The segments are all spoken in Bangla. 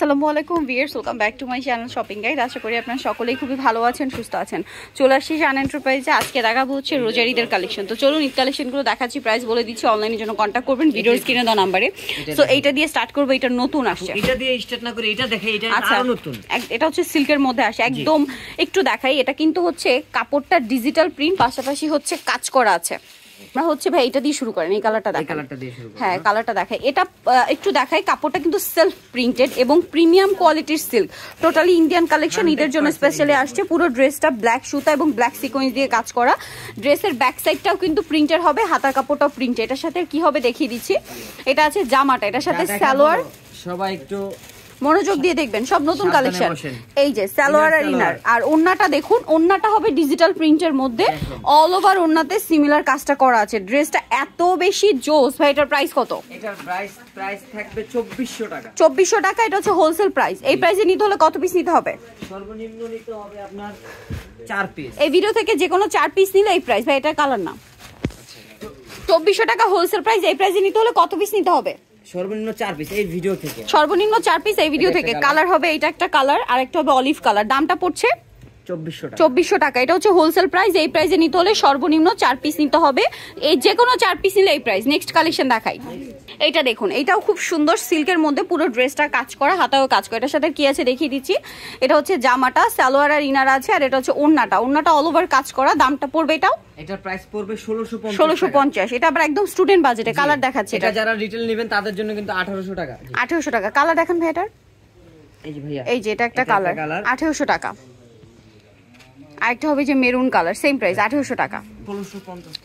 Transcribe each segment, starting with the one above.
আসসালামু আলাইকুম viewers, welcome back to my channel shopping guide. আশা করি আপনারা সকলেই খুবই ভালো আছেন, সুস্থ আছেন। চলে আসছি শান এন্টারপ্রাইজে। আজকে দেখাবো হচ্ছে রোজার ঈদের কালেকশন। তো চলুন ঈদ কালেকশনগুলো দেখাচ্ছি, প্রাইস বলে দিচ্ছি। অনলাইনের জন্য কন্ট্যাক্ট করবেন ভিডিওর স্ক্রিনে দেওয়া নাম্বারে। সো এইটা দিয়ে স্টার্ট করবো, এটা নতুন আসছে। এটা দিয়ে স্টার্ট না করে এটা দেখাই, এটা আরো নতুন। এটা হচ্ছে সিল্কের মধ্যে আসে একদম। একটু দেখাই, এটা কিন্তু হচ্ছে কাপড়টা ডিজিটাল প্রিন্ট, পাশাপাশি হচ্ছে কাজ করা আছে। আমরা হচ্ছে ভাই এটা দিয়ে শুরু করেন, এই কালারটা দেখাই। হ্যাঁ, কালারটা দেখাই। এটা একটু দেখাই, কাপড়টা কিন্তু সেলফ প্রিন্টেড এবং প্রিমিয়াম কোয়ালিটির সিল্ক। টোটালি ইন্ডিয়ান কালেকশন, ঈদের জন্য স্পেশালি আসছে। পুরো ড্রেসটা ব্ল্যাক সুতা এবং ব্ল্যাক সিকোয়েন্স দিয়ে কাজ করা। ড্রেসের ব্যাক সাইডটাও কিন্তু প্রিন্টের হবে, হাতার কাপড়টাও প্রিন্টেড। এটার সাথে কি হবে দেখিয়ে দিচ্ছি। এটা আছে জামাটা, এটার সাথে সালোয়ার। সবাই একটু মনোযোগ দিয়ে দেখবেন, সব নতুন কালেকশন। এই যে সালোয়ার আর ইনার, আর ওন্নাটা দেখুন, ওন্নাটা হবে ডিজিটাল প্রিন্টের মধ্যে। অল ওভার ওন্নাতে সিমিলার কাজটা করা আছে। ড্রেসটা এত বেশি জোস ভাই। এটার প্রাইস কত? এটার প্রাইস থাকবে 2400 টাকা। 2400 টাকা। এটা হচ্ছে হোলসেল প্রাইস। এই প্রাইসে নিতে হলে কত পিস নিতে হবে? সর্বনিম্ন নিতে হবে আপনার 4 পিস। এই ভিডিও থেকে যে কোনো 4 পিস নিলে এই প্রাইস ভাই। এটা কালার না। 2400 টাকা হোলসেল প্রাইস। এই প্রাইসে নিতে হলে কত পিস নিতে হবে? সর্বনিম্ন 4 পিস এই ভিডিও থেকে। সর্বনিম্ন 4 পিস এই ভিডিও থেকে। কালার হবে, এটা একটা কালার, আর একটা হবে অলিভ কালার। দামটা পড়ছে 2400 টাকা। এটা হচ্ছে হোলসেল প্রাইস। এই প্রাইসে নিতে হলে সর্বনিম্ন 4 পিস নিতে হবে। এই যে কোনো 4 পিস নিলে এই প্রাইস। নেক্সট কালেকশন দেখাই। এইটা দেখুন, এটাও খুব সুন্দর সিল্কের মধ্যে, পুরো ড্রেসটা কাজ করা, হাতাও কাজ করা। এটার সাথে কি আছে দেখিয়ে দিচ্ছি। এটা হচ্ছে জামাটা, সালোয়ার আর ইনার আছে, আর এটা হচ্ছে ওন্নাটা। ওন্নাটা অল ওভার কাজ করা। দামটা পড়বে এটাও, এটার প্রাইস পড়বে 1650। 1650। এটা আবার একদম স্টুডেন্ট বাজেটে। কালার দেখাচ্ছে। এটা যারা রিটেল নেবেন তাদের জন্য কিন্তু 1800 টাকা। 1800 টাকা। কালার দেখেন ভাই এটার। এই যে ভাইয়া, এই যে এটা একটা কালার, 1800 টাকা। আরেকটা হবে যে মেরুন কালার, সেম প্রাইস 1800 টাকা।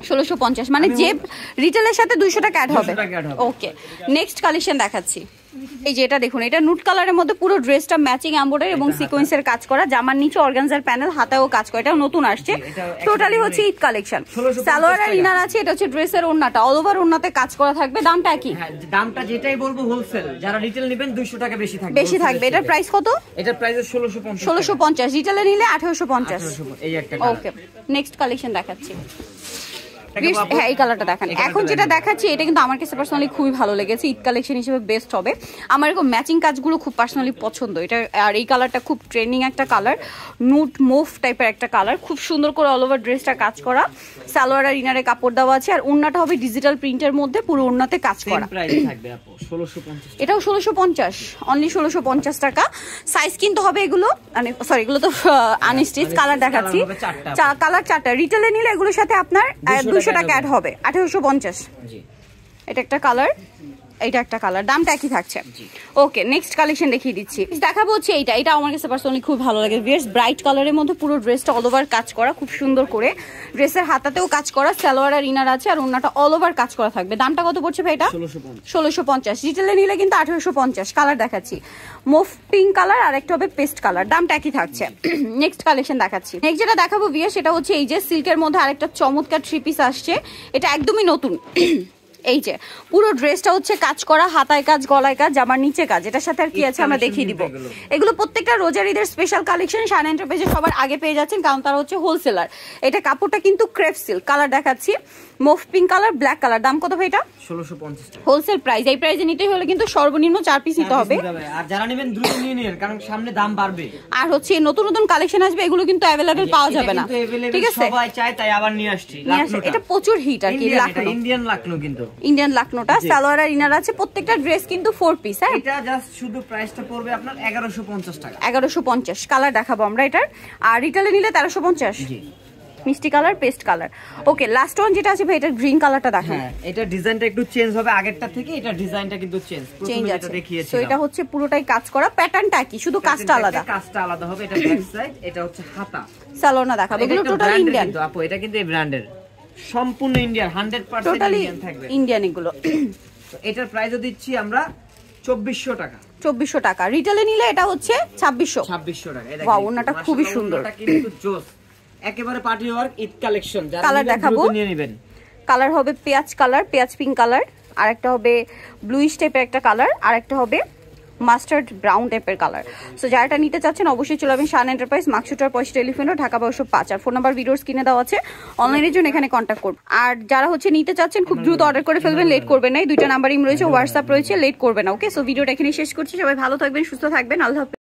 1650 মানে যে রিটেলের সাথে 200 টাকা অ্যাড হবে। ওকে, নেক্সট কালেকশন দেখাচ্ছি। এই যে এটা দেখুন, এটা নুট কালারের মধ্যে পুরো ড্রেসটা ম্যাচিং এমব্রয়ডারি এবং সিকোয়েন্সের কাজ করা। জামার নিচে অর্গানজার প্যানেল, হাতায়ও কাজ করা। এটাও নতুন আসছে। টোটালি হচ্ছে ঈদ কালেকশন। সালোয়ার আর ইনার আছে। এটা হচ্ছে ড্রেসের ওন্নাটা, অল ওভার ওন্নাতে কাজ করা থাকবে। দামটা কি? দামটা যেটাই বলবো হোলসেল, যারা রিটেল নেবেন 200 টাকা বেশি থাকবে। এটার প্রাইস কত? এটার প্রাইস 1650। 1650। রিটেলে নিলে 1850। এই একটা ওকে, নেক্সট কালেকশন দেখাচ্ছি। হ্যাঁ, এই কালারটা দেখেন। এখন যেটা দেখাচ্ছি এটা কিন্তু আমার কাছে পার্সোনালি খুবই ভালো লেগেছে। ঈদ কালেকশন হিসেবে বেস্ট হবে। আমার এরকম ম্যাচিং কাজগুলো খুব পার্সোনালি পছন্দ। এটা আর এই কালারটা খুব ট্রেন্ডিং একটা কালার, নুট মুভ টাইপের একটা কালার। খুব সুন্দর করে অল ওভার ড্রেসটা কাজ করা। সালোয়ার আর ইনারে কাপড় দেওয়া আছে, আর ওন্নাটা হবে ডিজিটাল প্রিন্টের মধ্যে, পুরো ওন্নাতে কাজ করা। এটাও 1650, অনলি 1650 টাকা। সাইজ কিন্তু হবে এগুলো, মানে সরি, এগুলো তো আনস্টিচ। কালার দেখাচ্ছি, কালার 4টা। রিটেলে নিলে এগুলোর সাথে আপনার 200 টাকা অ্যাড হবে, 1850। এটা একটা কালার, এটা একটা কালার। দামটা একই থাকছে। ওকে, নেক্সট কালেকশন দেখিয়ে দিচ্ছি। দেখাবো হচ্ছে এটা আমার কাছে পার্সোনালি খুব ভালো লাগে। বেশ ব্রাইট কালারের মধ্যে পুরো ড্রেসটা অল ওভার কাজ করা, খুব সুন্দর করে। ড্রেসের হাতাতেও কাজ করা, সালোয়ার আর ইনার আছে, আর ওন্নাটা অল ওভার কাজ করা থাকবে। দামটা কত পড়ছে ভাই? এটা 1650। রিটেলে নিলে কিন্তু 1850। কালার দেখাচ্ছি, মুভ পিঙ্ক কালার, আর একটা হবে পেস্ট কালার। দামটা একই থাকছে। নেক্সট কালেকশন দেখাচ্ছি। নেক্সট যেটা দেখাবো ভিয়া, সেটা হচ্ছে এই যে সিল্কের মধ্যে আরেকটা চমৎকার 3 পিস আসছে। এটা একদমই নতুন। এই যে পুরো ড্রেসটা হচ্ছে কাজ করা, হাতায় কাজ, গলায় কাজ, জামার নিচে কাজ। এটার সাথে আর কি আছে আমরা দেখিয়ে দিব। এগুলো প্রত্যেকটা রোজার ঈদের স্পেশাল কালেকশন। শান এন্টারপ্রাইজে সবার আগে পেয়ে যাচ্ছেন, কারণ তারা হচ্ছে হোলসেলার। এটা কাপড়টা কিন্তু ক্রেপ সিল্ক। কালার দেখাচ্ছি, move pink colour, black colour. দাম কত ভাই এটা? 1650 হোলসেল প্রাইস। এই প্রাইসে নিতে হলে কিন্তু সর্বনিম্ন 4 পিস নিতে হবে। আর যারা নেবেন দ্রুত নিয়ে নিন, কারণ সামনে দাম বাড়বে। আর হচ্ছে নতুন নতুন কালেকশন আসবে, এগুলো কিন্তু अवेलेबल পাওয়া যাবে না। ঠিক আছে, সবাই চায় তাই আবার নিয়ে আসছি। এটা প্রচুর হিট আর কি। ইন্ডিয়ান লাকনো, কিন্তু ইন্ডিয়ান লাকনোটা সালোয়ার আর ইনার আছে। প্রত্যেকটা ড্রেস কিন্তু 4 পিস। হ্যাঁ, এটা জাস্ট শুধু প্রাইসটা পড়বে আপনার 1150 টাকা। 1150। কালার দেখাবো আমরা এটার। আর রিটেলে নিলে 1350। জি, মিষ্টি কালার, পেস্ট কালার। ওকে, লাস্ট ওয়ান যেটা আছে ভাই, এটা গ্রিন কালারটা দেখেন। হ্যাঁ, এটা ডিজাইনটা একটু চেঞ্জ হবে আগেরটা থেকে। এটা ডিজাইনটা কিন্তু চেঞ্জ আছে। তো এটা হচ্ছে পুরোটাই কাজ করা। প্যাটার্নটা কি, শুধু কাজটা আলাদা। কাজটা আলাদা হবে। এটা ব্যাক সাইড, এটা হচ্ছে হাতা। সালোনা দেখাবো। এগুলো টোটাল ইন্ডিয়ান আপু। এটা কিন্তু এই ব্র্যান্ডের, সম্পূর্ণ ইন্ডিয়ান, 100% ইন্ডিয়ান থাকবে। ইন্ডিয়ান এগুলো। তো এটার প্রাইসও দিচ্ছি আমরা 2400 টাকা। 2400 টাকা। রিটেলে নিলে এটা হচ্ছে 2600 টাকা। ওয়াও, ওনাটা খুবই সুন্দর। এটা কিন্তু জোস, একেবারে party work Eid collection. Colour দেখাবো। নিয়ে নেবেন। কালার হবে পেঁয়াজ কালার, পেঁয়াজ পিঙ্ক কালার, আর একটা হবে ব্লুইশ টাইপের একটা কালার, আর একটা হবে মাস্টার্ড ব্রাউন টাইপের কালার। সো যারা নিতে চাচ্ছেন অবশ্যই চলে যাবেন শান এন্টারপ্রাইজ, মার্কসুটার 5 টেলিফোন, ঢাকা 1205। আর ফোন নাম্বার ভিডিওর স্ক্রিনে দেওয়া আছে, অনলাইনের জন্য এখানে কন্ট্যাক্ট করুন। আর যারা নিতে চাচ্ছেন খুব দ্রুত অর্ডার করে ফেলবেন, লেট করবেন না। 2টা নাম্বারিং রয়েছে, হোয়াটসঅ্যাপ রয়েছে, লেট করবেন না। ওকে, সো ভিডিওটা এখানে শেষ করছি। সবাই ভালো থাকবেন, সুস্থ থাকবেন, আল্লাহ হাফেজ।